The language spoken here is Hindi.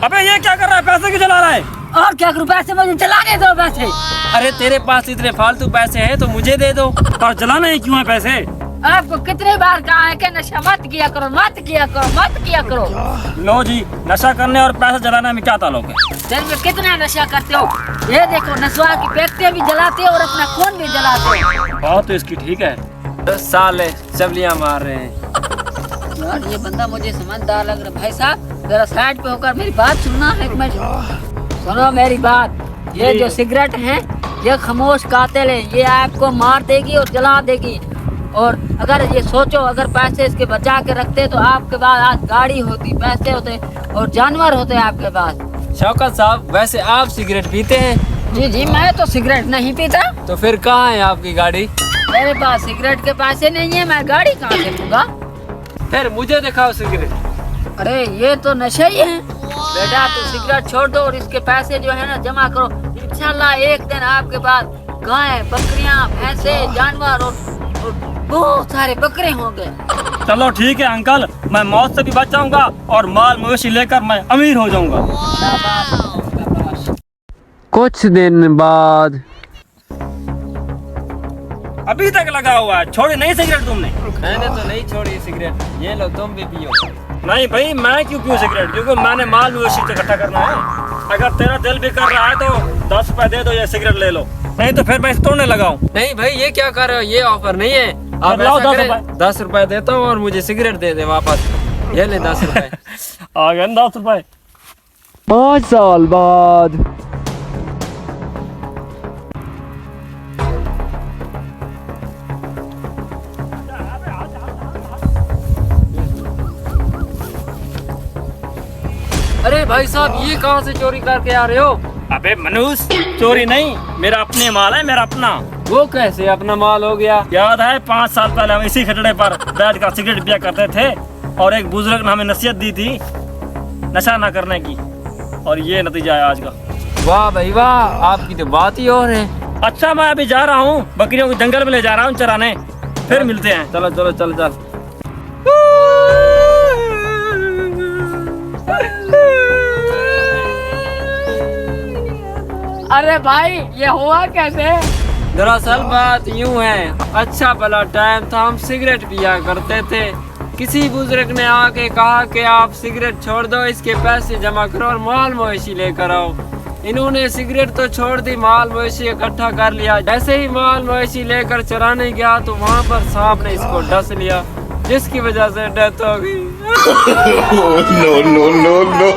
अबे ये क्या कर रहा है, पैसे क्यों चला रहा है? और क्या करूं, पैसे मुझे चलाने दो पैसे। अरे तेरे पास इतने फालतू पैसे हैं तो मुझे दे दो। और चलाना ही क्यों है पैसे? आपको कितने बार कहा है कि नशा मत किया करो, मत किया करो, मत किया करो। लो जी, नशा करने और पैसे जलाने में क्या ताल्लुक है? दिन में कितना नशा करते हो? ये देखो, नशा की पैकेटें भी जलाते हो और अपना खून भी जलाते हो। बात तो इसकी ठीक है। 10 साल है चबलियां मार रहे हैं। यार ये बंदा मुझे समझदार लग रहा है। भाई साहब जरा साइड पे होकर मेरी बात सुनना है। सुनो मेरी बात, ये जो सिगरेट है ये खामोश कातिल है, ये आपको मार देगी और जला देगी। और अगर ये सोचो, अगर पैसे इसके बचा के रखते तो आपके पास आज गाड़ी होती, पैसे होते और जानवर होते आपके पास। शौकत साहब, वैसे आप सिगरेट पीते हैं? जी जी, मैं तो सिगरेट नहीं पीता। तो फिर कहाँ है आपकी गाड़ी? मेरे पास सिगरेट के पैसे नहीं है, मैं गाड़ी कहाँ से लूंगा? फिर मुझे दिखाओ सिगरेट। अरे ये तो नशा ही है। बेटा तू सिगरेट छोड़ दो और इसके पैसे जो है ना जमा करो। इंशाल्लाह एक दिन आपके पास गाय, बकरियां, भैंसे, जानवर और बहुत सारे बकरे होंगे। चलो ठीक है अंकल, मैं मौत से भी बच जाऊंगा और माल मवेशी लेकर मैं अमीर हो जाऊंगा। कुछ दिन बाद। अभी तक लगा हुआ है, छोड़ी नहीं सिगरेट तुमने? मैंने तो नहीं छोड़ी सिगरेट, ये लो तुम भी पियो। नहीं भाई, मैं क्यों पीऊं सिगरेट? क्योंकि मैंने माल मवेशी इकट्ठा करना है। अगर तेरा दिल भी कर रहा है तो 10 रुपए दे दो, ये सिगरेट ले लो, नहीं तो फिर मैं इसे तोड़ने लगाऊं। नहीं भाई, ये क्या कर रहे हो? ये ऑफर नहीं है। आप लाओ ऐसा 10 करें, रुपए। 10 रुपए देता हूँ और मुझे सिगरेट दे दे वापस। ये ले 10 रुपए। आ गए 10 रुपए। 5 साल बाद। अरे भाई साहब, ये कहाँ से चोरी करके आ रहे हो? अबे मनुष्य, चोरी नहीं, मेरा अपने माल है, मेरा अपना। वो कैसे अपना माल हो गया? याद है 5 साल पहले हम इसी खटड़े पर बैठ कर सिगरेट पिया करते थे और एक बुजुर्ग ने हमें नसीहत दी थी नशा ना करने की, और ये नतीजा है आज का। वाह भाई वाह, आपकी तो बात ही और है। अच्छा मैं अभी जा रहा हूँ, बकरियों को जंगल में ले जा रहा हूँ चराने, फिर मिलते हैं। चलो चलो चल चल। अरे भाई ये हुआ कैसे? दरअसल बात यूं है, अच्छा भला टाइम था, हम सिगरेट पिया करते थे। किसी बुजुर्ग ने आके कहा कि आप सिगरेट छोड़ दो, इसके पैसे जमा करो और माल मवेशी लेकर आओ। इन्होंने सिगरेट तो छोड़ दी, माल मवेशी इकट्ठा कर लिया। जैसे ही माल मवेशी लेकर चराने गया तो वहाँ पर सांप ने इसको डस लिया, जिसकी वजह से डेथ हो गई। no, no, no, no.